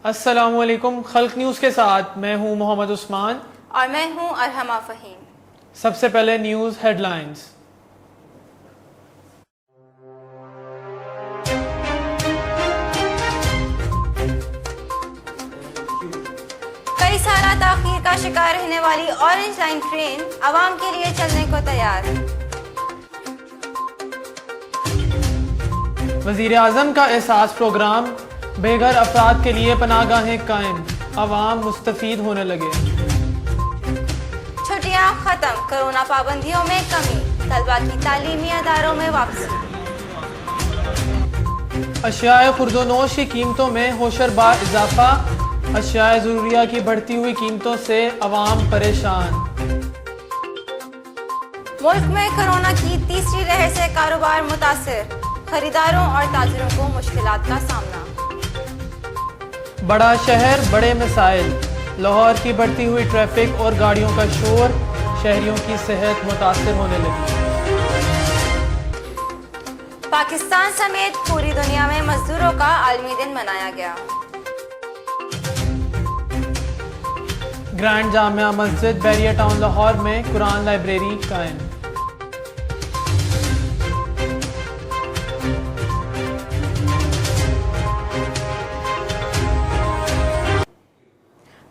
السلام علیکم، خلق نیوز کے ساتھ میں ہوں محمد عثمان اور میں ہوں ارحمہ فہیم۔ سب سے پہلے نیوز ہیڈ لائنز۔ کئی سالہ تاخیر کا شکار رہنے والی اورنج لائن ٹرین عوام کے لیے چلنے کو تیار۔ وزیر اعظم کا احساس پروگرام، بے گھر افراد کے لیے پناہ گاہیں قائم، عوام مستفید ہونے لگے۔ چھٹیاں ختم، کرونا پابندیوں میں کمی، طلبہ کی تعلیمی اداروں میں واپسی۔ اشیاء خرد و نوش کی قیمتوں میں ہوشر بار اضافہ، اشیاء ضروریہ کی بڑھتی ہوئی قیمتوں سے عوام پریشان۔ ملک میں کرونا کی تیسری لہر سے کاروبار متاثر، خریداروں اور تاجروں کو مشکلات کا سامنا۔ بڑا شہر بڑے مسائل، لاہور کی بڑھتی ہوئی ٹریفک اور گاڑیوں کا شور، شہریوں کی صحت متاثر ہونے لگی۔ پاکستان سمیت پوری دنیا میں مزدوروں کا عالمی دن منایا گیا۔ گرینڈ جامعہ مسجد بیریا ٹاؤن لاہور میں قرآن لائبریری قائم۔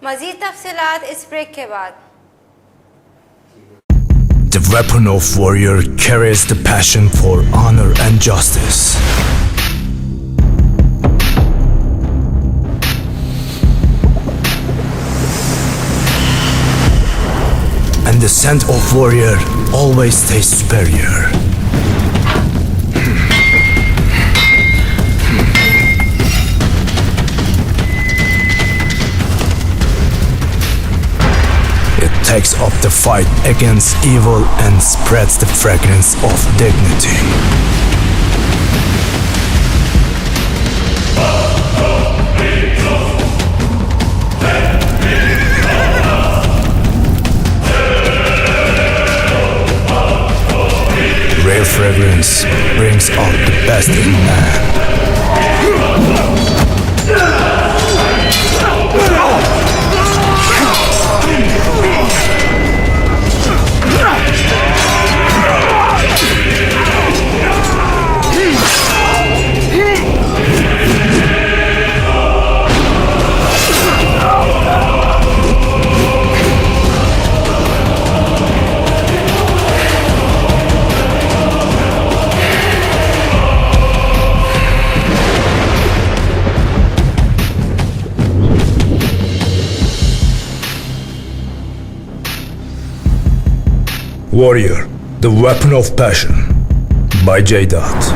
مزید تفصیلات اس بریک کے بعد۔ The weapon of warrior carries the passion for honor and justice. And the scent of warrior always tastes superior. It takes up the fight against evil and spreads the fragrance of dignity. Rare fragrance brings out the best in man. Warrior, the weapon of passion, by J. Dot.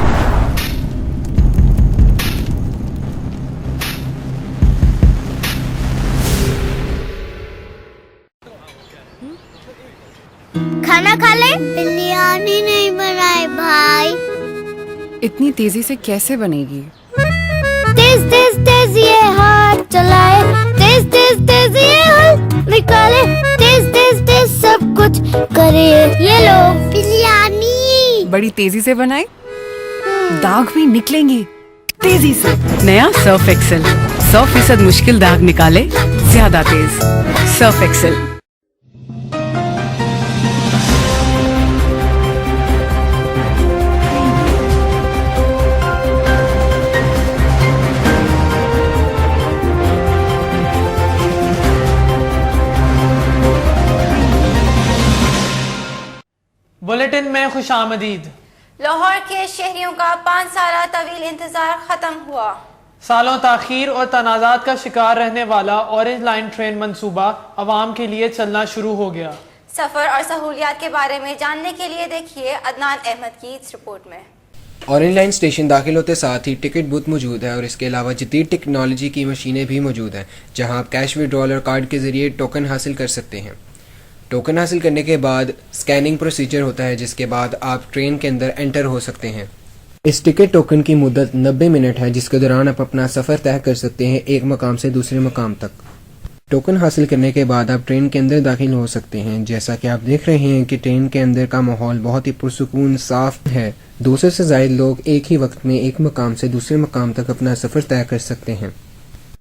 کھانا کھا لے؟ بریانی نہیں بنائے بھائی۔ اتنی تیزی سے کیسے بنے گی؟ تیز تیز تیز یہ ہاتھ چلائے، تیز تیز تیز یہ ہاتھ نکالے، تیز تیز تیز سب کچھ کرے۔ یہ لو بریانی۔ بڑی تیزی سے بنائے، داغ بھی نکلیں گے تیزی سے۔ نیا سرف ایکسل، 100% مشکل داغ نکالے زیادہ تیز۔ Surf Excel. بلیٹن میں خوش آمدید۔ لاہور کے شہریوں کا 5 سالہ طویل انتظار ختم ہوا۔ سالوں تاخیر اور تنازعات کا شکار رہنے والا اورنج لائن ٹرین منصوبہ عوام کے لیے چلنا شروع ہو گیا۔ سفر اور سہولیات کے بارے میں جاننے کے لیے دیکھیے عدنان احمد کی اس رپورٹ میں۔ اورنج لائن اسٹیشن داخل ہوتے ساتھ ہی ٹکٹ بوتھ موجود ہے اور اس کے علاوہ جدید ٹیکنالوجی کی مشینیں بھی موجود ہیں جہاں آپ کیش وڈرال اور کارڈ کے ذریعے ٹوکن حاصل کر سکتے ہیں۔ ٹوکن حاصل کرنے کے بعد سکیننگ پروسیجر ہوتا ہے جس کے بعد آپ ٹرین کے اندر انٹر ہو سکتے ہیں۔ اس ٹکٹ ٹوکن کی مدت 90 منٹ ہے جس کے دوران آپ اپنا سفر طے کر سکتے ہیں ایک مقام سے دوسرے مقام تک۔ ٹوکن حاصل کرنے کے بعد آپ ٹرین کے اندر داخل ہو سکتے ہیں۔ جیسا کہ آپ دیکھ رہے ہیں کہ ٹرین کے اندر کا ماحول بہت ہی پرسکون صاف ہے۔ 200 سے زائد لوگ ایک ہی وقت میں ایک مقام سے دوسرے مقام تک اپنا سفر طے کر سکتے ہیں۔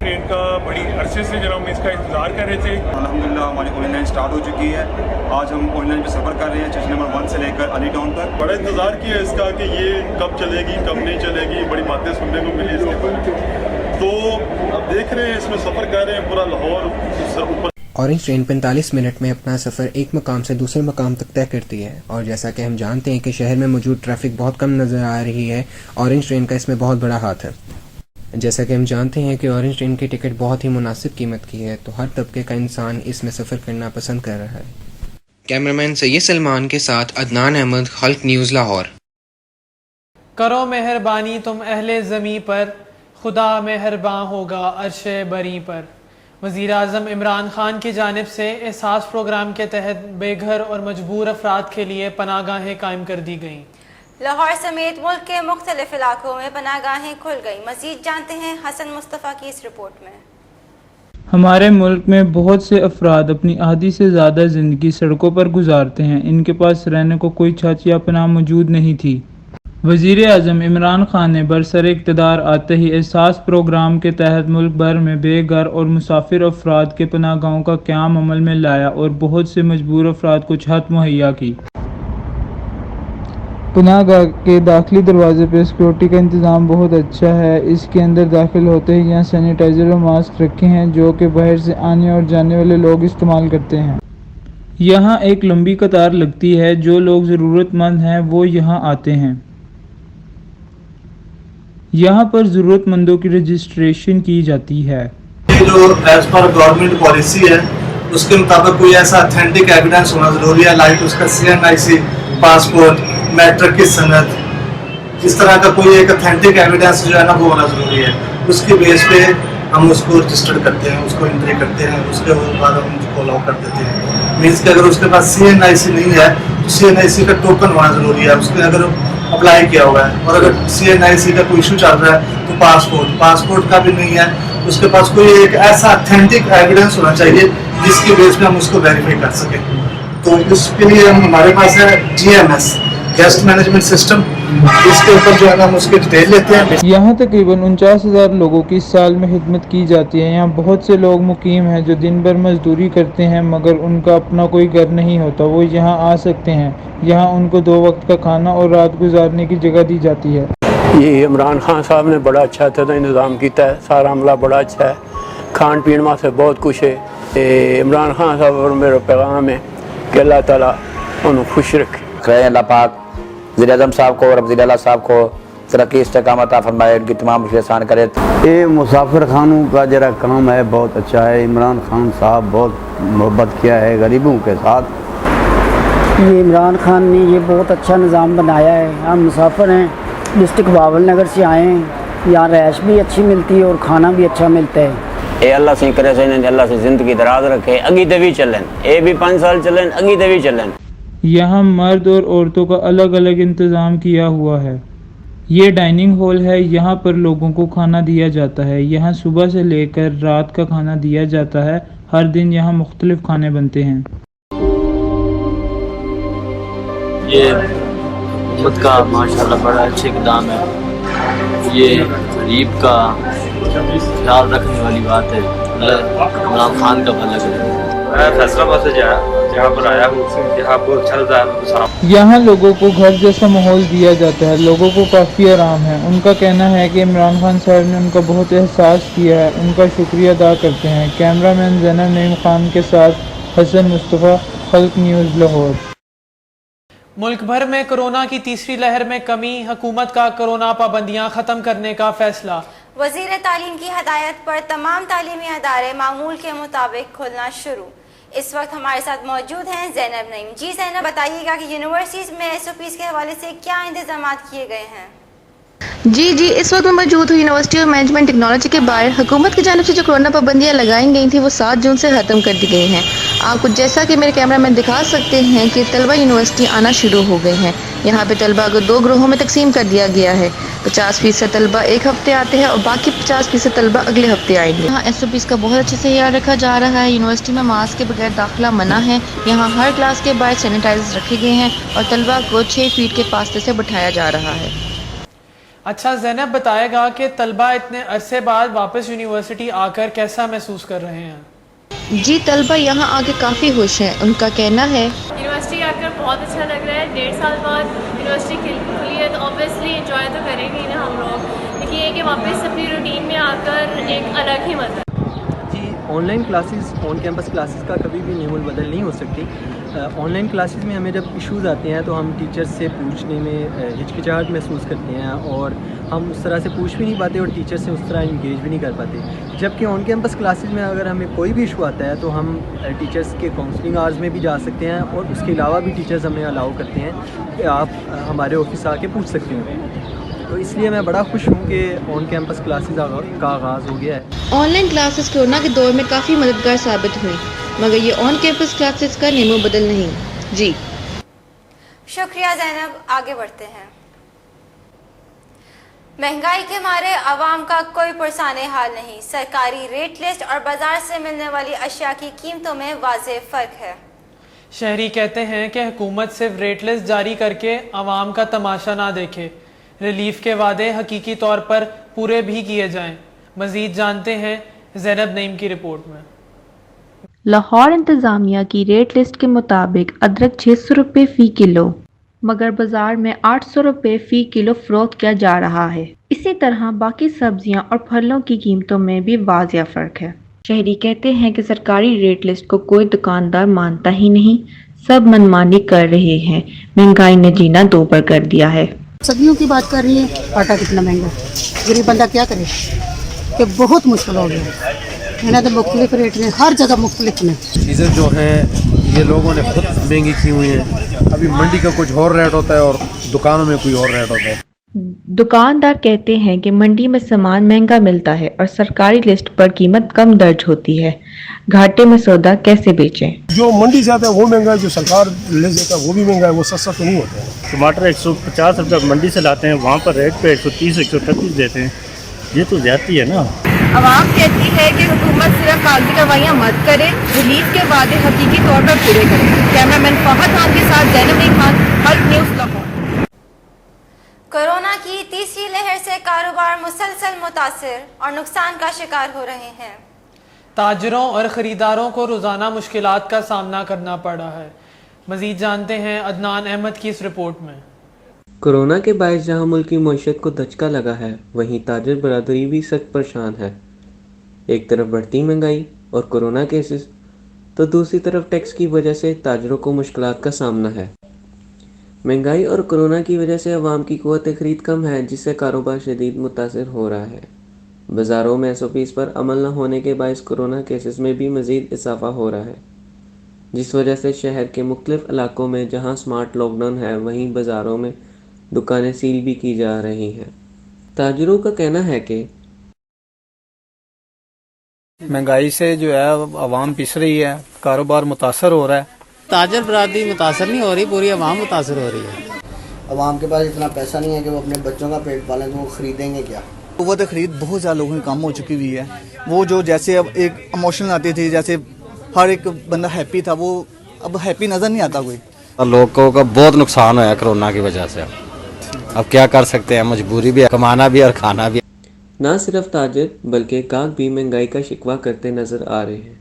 ٹرین کا अरसे से जनाब हम इसका इंतज़ार कर रहे थे। अल्हम्दुलिल्लाह हमारी ऑनलाइन स्टार्ट हो चुकी है। आज हम ऑनलाइन पे सफ़र कर रहे हैं स्टेशन नंबर 1 से लेकर अली टाउन तक। बड़ा इंतज़ार किया इसका कि ये कब चलेगी कब नहीं चलेगी, बड़ी बातें सुनने को मिली इसके ऊपर। तो अब देख रहे हैं इसमें सफ़र कर रहे हैं पूरा लाहौर ऊपर। ऑरेंज ट्रेन 45 मिनट में अपना सफ़र एक मकाम से दूसरे मकाम तक तय करती है, और जैसा कि हम जानते हैं कि शहर में मौजूद ट्रैफिक बहुत कम नज़र आ रही है, ऑरेंज ट्रेन का इसमें बहुत बड़ा हाथ है। जैसा कि हम जानते हैं कि ऑरेंज ट्रेन की टिकट बहुत ही मुनासिब कीमत की है, तो हर तबके का इंसान इसमें सफ़र करना पसंद कर रहा है। कैमरामैन सैयद सलमान के साथ अदनान अहमद, खल्क न्यूज़ लाहौर। करो मेहरबानी तुम अहले ज़मी पर, खुदा मेहरबान होगा अर्शे बरी पर। वज़ीर आज़म इमरान खान की जानिब से एहसास प्रोग्राम के तहत बेघर और मजबूर अफराद के लिए पनाहगाहें कायम कर दी गईं। लाहौर समेत मुल्क के मुख्तलिफ इलाकों में पनाहगाहें खुल गई। मज़ीद जानते हैं हसन मुस्तफ़ा की इस रिपोर्ट में। हमारे मुल्क में बहुत से अफराद अपनी आधी से ज़्यादा ज़िंदगी सड़कों पर गुजारते हैं। इनके पास रहने को कोई छत या पनाह मौजूद नहीं थी। वज़ीर आज़म इमरान खान ने बरसर इक़्तिदार आते ही एहसास प्रोग्राम के तहत मुल्क भर में बेघर और मुसाफिर अफराद के पनाहगाहों का क़याम अमल में लाया और बहुत से मजबूर अफराद को छत मुहैया की। पनाहगाह के दाखिली दरवाजे पर सिक्योरिटी का इंतज़ाम बहुत अच्छा है। इसके अंदर दाखिल होते ही यहाँ सैनिटाइज़र और मास्क रखे हैं जो कि बाहर से आने और जाने वाले लोग इस्तेमाल करते हैं। यहाँ एक लंबी कतार लगती है। जो लोग ज़रूरतमंद हैं वो यहाँ आते हैं। यहाँ पर ज़रूरतमंदों की रजिस्ट्रेशन की जाती है। जो एज पर गवर्नमेंट पॉलिसी है उसके मुताबिक कोई ऐसा अथेंटिक एविडेंस होना ज़रूरी है, लाइक उसका CNIC, पासपोर्ट, मैट्रिक की सनद, इस तरह का कोई एक अथेंटिक एविडेंस जो है ना वो होना ज़रूरी है। उसके बेस पे हम उसको रजिस्टर्ड करते हैं, उसको एंट्री करते हैं, उसके बाद हम उसको अलाउ कर देते हैं। मीन्स कि अगर उसके पास CNIC नहीं है तो CNIC का टोकन होना ज़रूरी है, उसके अगर अप्लाई किया हुआ है। और अगर CNIC का कोई इशू चल रहा है तो पासपोर्ट का भी नहीं है, उसके पास कोई एक ऐसा अथेंटिक एविडेंस होना चाहिए जिसकी बेस पे हम उसको वेरीफाई कर सकें। तो इसके लिए हमारे पास है GMS, गेस्ट मैनेजमेंट सिस्टम, इसके ऊपर जो है ना हम उसकी डिटेल लेते हैं। यहाँ तकरीबन 49,000 लोगों की इस साल में खिदमत की जाती है। यहाँ बहुत से लोग मुकीम हैं जो दिन भर मजदूरी करते हैं मगर उनका अपना कोई घर नहीं होता, वो यहाँ आ सकते हैं। यहाँ उनको 2 वक्त का खाना और रात गुजारने की जगह दी जाती है। ये इमरान खान साहब ने बड़ा अच्छा इंतज़ाम किया है, सारा अमला बड़ा अच्छा है, खान पीन में से बहुत कुछ है। इमरान खान साहब और मेरा पैगाम है कि अल्लाह ताला उन्हें खुश रखे। अल्लाह पाक वज़ीर आज़म साहब को और वज़ीर आला साहब को तरक्की इस्तेकामत अता फरमाए, उनकी तमाम मुश्किल आसान करे। ये मुसाफिर खानों का जरा काम है बहुत अच्छा है। इमरान खान साहब बहुत मोहब्बत किया है गरीबों के साथ। ये इमरान खान ने ये बहुत अच्छा निज़ाम बनाया है। हम मुसाफिर हैं, डिस्ट्रिक्ट बावल नगर से आए हैं। यहाँ रैश भी अच्छी मिलती है और खाना भी अच्छा मिलता है। ए अल्लाह से करे से अल्लाह से ज़िंदगी दराज रखे, अगी दवी चलन, ए भी 5 साल चलन, अगी दवी चलन। यहाँ मर्द और औरतों का अलग अलग इंतज़ाम किया हुआ है। ये डाइनिंग हॉल है, यहाँ पर लोगों को खाना दिया जाता है। यहाँ सुबह से लेकर रात का खाना दिया जाता है। हर दिन यहाँ मुख्तलिफ खाने बनते हैं। ये हुकूमत का माशाल्लाह बड़ा अच्छे इक़दाम है। ये गरीब का ख्याल रखने वाली बात है। इमरान खान का भला करे। मैं फैसलाबाद से जहाँ पर आया हूँ, यहाँ पर चल रहा है। यहाँ लोगों को घर जैसा माहौल दिया जाता है, लोगों को काफ़ी आराम है। उनका कहना है कि इमरान खान साहब ने उनका बहुत एहसास किया है, उनका शुक्रिया अदा करते हैं। कैमरामैन ज़ैनब नईम खान के साथ हसन मुस्तफ़ा, खल्क न्यूज़ लाहौर। मुल्क भर में कोरोना की तीसरी लहर में कमी, हुकूमत का कोरोना पाबंदियां ख़त्म करने का फैसला। वज़ीर तालीम की हदायत पर तमाम तालीमी अदारे मामूल के मुताबिक खुलना शुरू। इस वक्त हमारे साथ मौजूद हैं ज़ैनब नईम। जी ज़ैनब, बताइएगा कि यूनिवर्सिटीज़ में SOPs के हवाले से क्या इंतजाम किए गए हैं? जी, इस वक्त मैं मौजूद हूँ यूनिवर्सिटी ऑफ मैनेजमेंट टेक्नोलॉजी के बाहर। हुकूमत की जानिब से जो कोरोना पाबंदियाँ लगाई गई थी वो 7 जून से ख़त्म कर दी गई हैं। आपको जैसा कि मेरे कैमरा मैन दिखा सकते हैं कि तलबा यूनिवर्सिटी आना शुरू हो गए हैं। यहाँ पे तलबा को 2 ग्रोहों में तकसीम कर दिया गया है। 50% तलबा एक हफ्ते आते हैं और बाकी 50% तलबा अगले हफ्ते आएंगे। यहाँ SOPs का बहुत अच्छे से ख्याल रखा जा रहा है। यूनिवर्सिटी में मास्क के बगैर दाखिला मना है। यहाँ हर क्लास के बाहर सैनिटाइजर्स रखे गए हैं और तलबा को 6 फीट के फासले से बिठाया जा रहा है। अच्छा ज़ैनब बताएगा कि तलबा इतने अरसे बाद वापस यूनिवर्सिटी आकर कैसा महसूस कर रहे हैं। जी तलबा यहाँ आके काफ़ी खुश हैं। उनका कहना है यूनिवर्सिटी आकर बहुत अच्छा लग रहा है। 1.5 साल बाद यूनिवर्सिटी खुली है तो ऑब्वियसली एंजॉय तो करेंगे ही ना हम लोग, लेकिन ये कि वापस अपनी रूटीन में आकर एक अलग ही मज़ा। जी online classes on campus classes का कभी भी नियम बदल नहीं हो सकती। ऑनलाइन क्लासेस में हमें जब इश्यूज़ आते हैं तो हम टीचर्स से पूछने में हिचकिचाहट महसूस करते हैं और हम उस तरह से पूछ भी नहीं पाते और टीचर से उस तरह इंगेज भी नहीं कर पाते। जबकि ऑन कैंपस क्लासेस में अगर हमें कोई भी इशू आता है तो हम टीचर्स के काउंसलिंग आवर्स में भी जा सकते हैं और उसके अलावा भी टीचर्स हमें अलाउ करते हैं कि आप हमारे ऑफिस आके पूछ सकते हैं। तो इसलिए मैं बड़ा खुश हूँ कि ऑन कैंपस क्लासेस का आगाज़ हो गया है। ऑनलाइन क्लासेस कोरोना के दौर में काफ़ी मददगार साबित हुई, मगर ये ऑन कैंपस क्लासेस का नेमो बदल नहीं। जी शुक्रिया ज़ैनब। आगे बढ़ते हैं। महंगाई के मारे आवाम का कोई पुरसाने हाल नहीं। सरकारी रेट लिस्ट और बाजार से मिलने वाली अशिया की कीमतों में वाज़ेह फ़र्क है। शहरी कहते हैं कि हुकूमत सिर्फ रेट लिस्ट जारी करके आवाम का तमाशा ना देखे, रिलीफ के वादे हकीकी तौर पर पूरे भी किए जाएं। मज़ीद जानते हैं ज़ैनब नईम की रिपोर्ट में। लाहौर इंतज़ामिया की रेट लिस्ट के मुताबिक अदरक 600 रुपये फ़ी किलो, मगर बाज़ार में 800 रुपये फ़ी किलो फ़रोख्त किया जा रहा है। इसी तरह बाकी सब्जियां और फलों की कीमतों में भी वाज़िया फ़र्क है। शहरी कहते हैं कि सरकारी रेट लिस्ट को कोई दुकानदार मानता ही नहीं, सब मनमानी कर रहे हैं। महंगाई ने जीना दोबर कर दिया है। सब्जियों की बात कर रही है, आटा कितना महंगा, गरीब बंदा क्या करे कि बहुत मुश्किल हो गया। मैंने तो मुख्तलिफ रेट में हर जगह मुख्तलिफ में चीज़ें जो हैं ये लोगों ने खुद महंगी की हुई हैं। अभी मंडी का कुछ और रेट होता है और दुकानों में कोई और रेट होता है। दुकानदार कहते हैं कि मंडी में सामान महंगा मिलता है और सरकारी लिस्ट पर कीमत कम दर्ज होती है। घाटे में सौदा कैसे बेचें? जो मंडी से आता है वो महंगा है, जो सरकार ले देता है वो भी महंगा है, वो सस्ता तो नहीं होता है। टमाटर 150 रुपये मंडी से लाते हैं, वहाँ पर रेट पे 130-138 देते हैं। ये तो ज्यादती है ना। आवाम कहती है कि हुकूमत सिर्फ कागजी कार्रवाइयाँ मत करे, रिलीफ के वादे हकीकी तौर पर पूरे करे। कैमरामैन फहद खान के साथ Zainab Naeem Khan, Hulk news Lahore. Corona की तीसरी लहर से कारोबार मुसलसल मुतासिर और नुकसान का शिकार हो रहे हैं। ताजरों और ख़रीदारों को रोज़ाना मुश्किलात का सामना करना पड़ रहा है। मज़ीद जानते हैं अदनान अहमद की इस रिपोर्ट में। कोरोना के बायस जहां मुल्क की मईशत को धचका लगा है, वहीं ताजर बरादरी भी सख्त परेशान है। एक तरफ बढ़ती महंगाई और कोरोना केसेस, तो दूसरी तरफ टैक्स की वजह से ताजरों को मुश्किलात का सामना है। महंगाई और कोरोना की वजह से अवाम की क़ुव्वत ख़रीद कम है, जिससे कारोबार शदीद मुतासिर हो रहा है। बाज़ारों में SOPs पर अमल न होने के बायस कोरोना केसेस में भी मज़ीद इजाफा हो रहा है, जिस वजह से शहर के मुख्तलिफ इलाकों में जहां स्मार्ट लॉकडाउन है, वहीं बाज़ारों में दुकानें सील भी की जा रही हैं। ताजरों का कहना है कि महंगाई से जो है आवाम पिस रही है, कारोबार मुतासर हो रहा है। ताजर बरादरी मुतासर नहीं हो रही, पूरी आवाम मुतासर हो रही है। आवाम के पास इतना पैसा नहीं है कि वो अपने बच्चों का पेट पालें, तो वो खरीदेंगे क्या। क़ुव्वत ख़रीद बहुत ज़्यादा लोगों की कम हो चुकी हुई है। वो जो जैसे अब एक इमोशन आती थी, जैसे हर एक बंदा हैप्पी था, वो अब हैप्पी नज़र नहीं आता कोई। लोगों का बहुत नुकसान हुआ है कोरोना की वजह से। अब क्या कर सकते हैं, मजबूरी भी है, कमाना भी और खाना भी। ना सिर्फ ताजर बल्कि गाहक भी महंगाई का शिकवा करते नजर आ रहे हैं।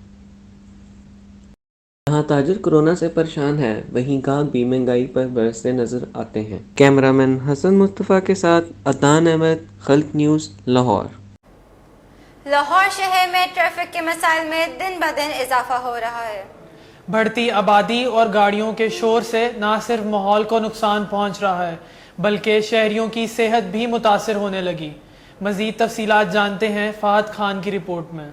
जहां ताजर कोरोना से परेशान है, वहीं गाहक भी महंगाई पर बरसते नजर आते हैं। कैमरामैन हसन मुस्तफ़ा के साथ अदनान अहमद, हल्क न्यूज़, लाहौर। लाहौर शहर में ट्रैफिक के मसाइल में दिन ब दिन इजाफा हो रहा है। बढ़ती आबादी और गाड़ियों के शोर से न सिर्फ माहौल को नुकसान पहुंच रहा है, बल्कि शहरियों की सेहत भी मुतासिर होने लगी। मज़ीद तफसीलात जानते हैं फहद खान की रिपोर्ट में।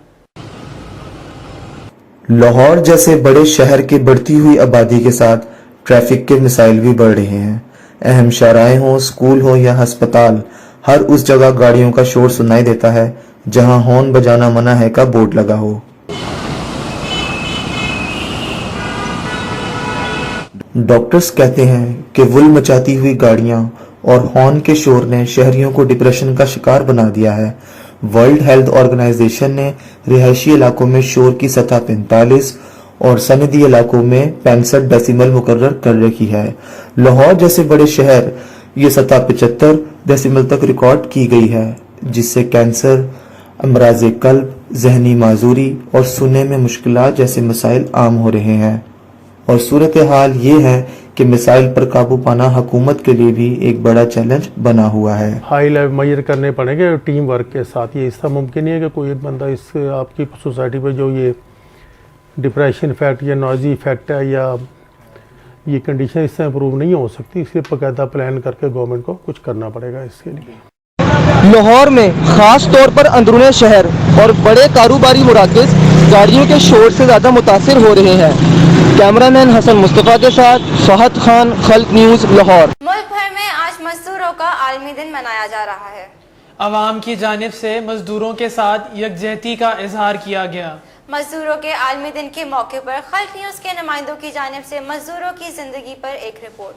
लाहौर जैसे बड़े शहर की बढ़ती हुई आबादी के साथ ट्रैफिक के मसाइल भी बढ़ रहे हैं। अहम शाहराएं हों, स्कूल हो या हस्पताल, हर उस जगह गाड़ियों का शोर सुनाई देता है जहां हॉर्न बजाना मना है का बोर्ड लगा हो। डॉक्टर्स कहते हैं कि वुल मचाती हुई गाड़ियां और हॉर्न के शोर ने शहरियों को डिप्रेशन का शिकार बना दिया है। वर्ल्ड हेल्थ ऑर्गेनाइजेशन ने रिहायशी इलाकों में शोर की सतह 45 और सनदी इलाकों में 65 डेसिमल मुकर्रर कर रखी है। लाहौर जैसे बड़े शहर ये सतह 75 डेसिमल तक रिकॉर्ड की गई है, जिससे कैंसर, अमराज कल्ब, जहनी माजूरी और सुनने में मुश्किलात जैसे मसाइल आम हो रहे हैं। और सूरत हाल ये है कि मिसाइल पर काबू पाना हुकूमत के लिए भी एक बड़ा चैलेंज बना हुआ है। हाई लेवल मेजर करने पड़ेंगे टीम वर्क के साथ। ये इसका मुमकिन नहीं है कि कोई एक बंदा इस आपकी सोसाइटी पे जो ये डिप्रेशन इफेक्ट या नॉइजी इफेक्ट है या ये कंडीशन इससे इम्प्रूव नहीं हो सकती, इसलिए बाकायदा प्लान करके गवर्नमेंट को कुछ करना पड़ेगा इसके लिए। लाहौर में ख़ास तौर पर अंदरूनी शहर और बड़े कारोबारी मराकज़ गाड़ियों के शोर से ज़्यादा मुतासिर हो रहे हैं। कैमरामैन हसन मुस्तफ़ा के साथ फहद खान, खल्क न्यूज़, लाहौर। मुल्क भर में आज मजदूरों का आलमी दिन मनाया जा रहा है। अवाम की जानिब से मजदूरों के साथ यकजहती का इजहार किया गया। मजदूरों के आलमी दिन के मौके पर खल्क न्यूज़ के नुमाइंदों की जानिब से मजदूरों की जिंदगी पर एक रिपोर्ट।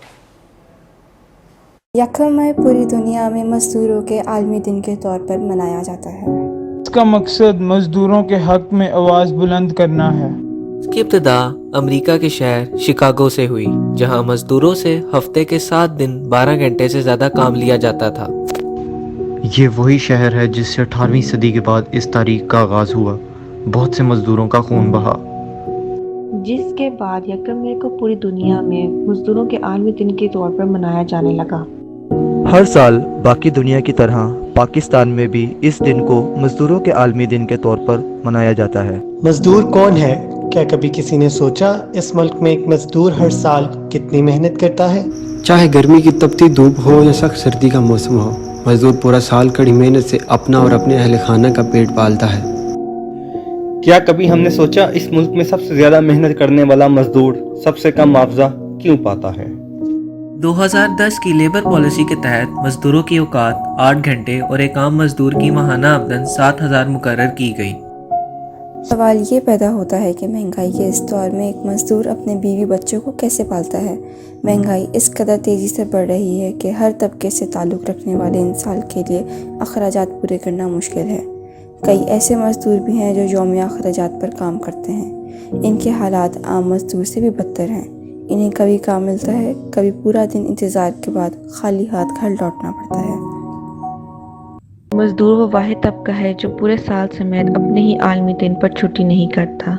यकम मई पूरी दुनिया में मजदूरों के आलमी दिन के तौर पर मनाया जाता है। इसका मकसद मजदूरों के हक में आवाज़ बुलंद करना है। इसकी इब्तिदा अमेरिका के शहर शिकागो से हुई, जहां मजदूरों से हफ्ते के 7 दिन 12 घंटे से ज़्यादा काम लिया जाता था। ये वही शहर है जिससे 18वीं सदी के बाद इस तारीख का आगाज़ हुआ। बहुत से मजदूरों का खून बहा, जिसके बाद यकम मई को पूरी दुनिया में मजदूरों के आलमी दिन के तौर पर मनाया जाने लगा। हर साल बाकी दुनिया की तरह पाकिस्तान में भी इस दिन को मजदूरों के आलमी दिन के तौर पर मनाया जाता है। मजदूर कौन है? क्या कभी किसी ने सोचा इस मुल्क में एक मजदूर हर साल कितनी मेहनत करता है? चाहे गर्मी की तपती धूप हो या सख्त सर्दी का मौसम हो, मजदूर पूरा साल कड़ी मेहनत से अपना और अपने अहल खाना का पेट पालता है। क्या कभी हमने सोचा इस मुल्क में सबसे ज्यादा मेहनत करने वाला मजदूर सबसे कम मुआवजा क्यों पाता है? 2010 की लेबर पॉलिसी के तहत मजदूरों की औकात 8 घंटे और एक आम मजदूर की माहाना आमदन 7,000 मुकर्रर की गई। सवाल ये पैदा होता है कि महंगाई के इस दौर में एक मजदूर अपने बीवी बच्चों को कैसे पालता है। महंगाई इस कदर तेज़ी से बढ़ रही है कि हर तबके से ताल्लुक़ रखने वाले इंसान के लिए अखराजात पूरे करना मुश्किल है। कई ऐसे मजदूर भी हैं जो यौमिया अखराजात पर काम करते हैं। इनके हालात आम मजदूर से भी बदतर हैं। इन्हें कभी काम मिलता है, कभी पूरा दिन इंतज़ार के बाद खाली हाथ घर लौटना पड़ता है। मजदूर वो वाहिद तबका है जो पूरे साल समेत अपने ही आलमी दिन पर छुट्टी नहीं करता।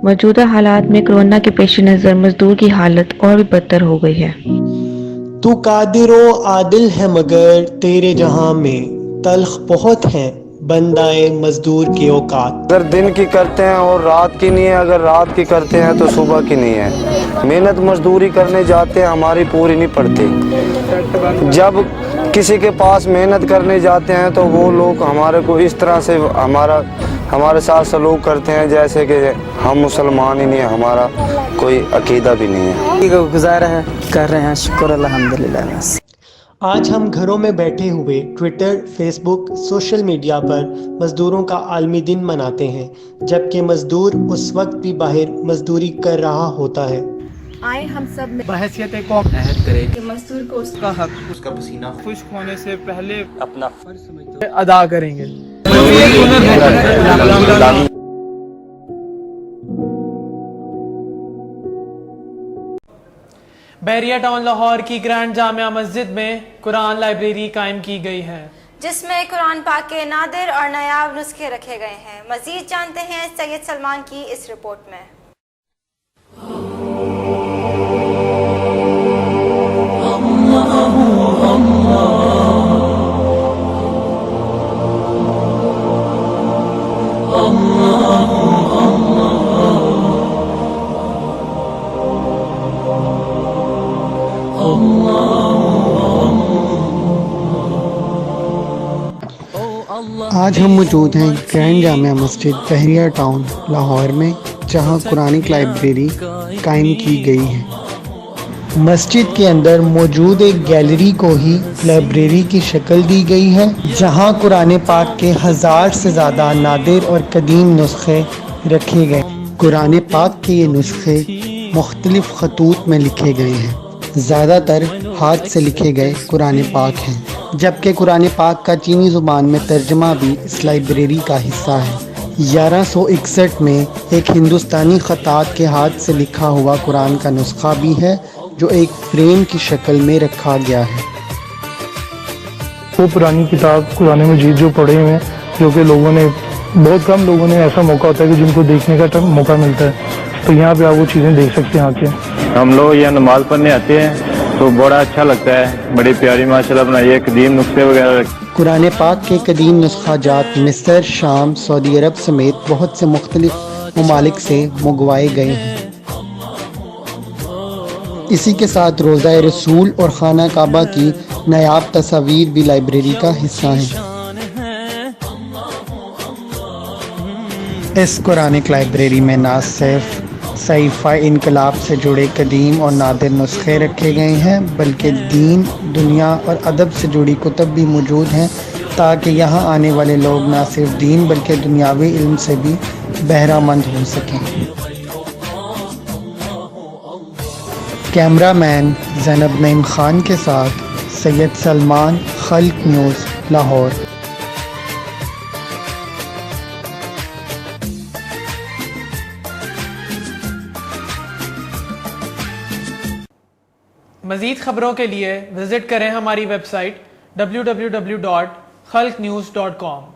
मौजूदा हालात में कोरोना के पेश नज़र मजदूर की हालत और भी बदतर हो गई है। तू कादिर आदिल है मगर तेरे जहां में तल्ख बहुत है बंदाए मजदूर की औकात। अगर दिन की करते हैं और रात की नहीं है, अगर रात की करते हैं तो सुबह की नहीं है। मेहनत मजदूरी करने जाते हैं, हमारी पूरी नहीं पड़ती। जब किसी के पास मेहनत करने जाते हैं तो वो लोग हमारे को इस तरह से हमारे साथ सलूक करते हैं जैसे कि हम मुसलमान ही नहीं है, हमारा कोई अकीदा भी नहीं है। गुजारा है कर रहे हैं, शुक्र अल्हम्दुलिल्लाह। आज हम घरों में बैठे हुए ट्विटर, फेसबुक, सोशल मीडिया पर मजदूरों का आलमी दिन मनाते हैं, जबकि मजदूर उस वक्त भी बाहर मजदूरी कर रहा होता है। आए हम सब बहसियत कौम अहद करें कि मजदूर को उसका हक, उसका पसीना खुश्क होने से पहले अपना फर्ज अदा करेंगे। बहरिया टाउन लाहौर की ग्रैंड जामिया मस्जिद में कुरान लाइब्रेरी कायम की गई है, जिसमें कुरान पाक के नादिर और नायाब नुस्खे रखे गए हैं। मजीद जानते हैं सैयद सलमान की इस रिपोर्ट में। आज हम मौजूद हैं ग्रैंड जामिया मस्जिद बहरिया टाउन लाहौर में, जहां कुरानिक लाइब्रेरी कायम की गई है। मस्जिद के अंदर मौजूद एक गैलरी को ही लाइब्रेरी की शक्ल दी गई है, जहां कुरान पाक के 1000 से ज़्यादा नादिर और कदीम नुस्खे रखे गए। कुरान पाक के ये नुस्खे मुख्तलिफ खतूत में लिखे गए हैं। ज़्यादातर हाथ से लिखे गए कुरान पाक हैं, जबकि कुरान पाक का चीनी ज़ुबान में तर्जमा भी इस लाइब्रेरी का हिस्सा है। 1161 में एक हिंदुस्तानी खतात के हाथ से लिखा हुआ कुरान का नुस्खा भी है, जो एक फ्रेम की शक्ल में रखा गया है। وہ پرانی کتاب قرآن مجید جو پڑھے ہوئے ہیں، جو کہ لوگوں نے بہت کم لوگوں نے ایسا موقع ہوتا ہے کہ جن کو دیکھنے کا موقع ملتا ہے، تو یہاں پہ آپ وہ چیزیں دیکھ سکتے ہیں آ کے. ہم لوگ یہاں نماز پڑھنے آتے ہیں تو بڑا اچھا لگتا ہے، بڑی پیاری ماشاءاللہ بنائی ہے، قدیم نسخے وغیرہ. قرآن پاک کے قدیم نسخہ جات مصر، شام، سعودی عرب سمیت بہت سے مختلف ممالک سے منگوائے گئے ہیں. اسی کے ساتھ روضہ رسول اور خانہ کعبہ کی نایاب تصاویر بھی لائبریری کا حصہ ہیں. اس قرآنک لائبریری میں نہ صرف صحیفہ انقلاب سے جڑے قدیم اور نادر نسخے رکھے گئے ہیں، بلکہ دین، دنیا اور ادب سے جڑی کتب بھی موجود ہیں، تاکہ یہاں آنے والے لوگ نہ صرف دین بلکہ دنیاوی علم سے بھی بہرہ مند ہو سکیں. کیمرہ مین زینب نعیم خان کے ساتھ سید سلمان، خلق نیوز، لاہور. مزید خبروں کے لیے وزٹ کریں ہماری ویب سائٹ www.khalqnews.com.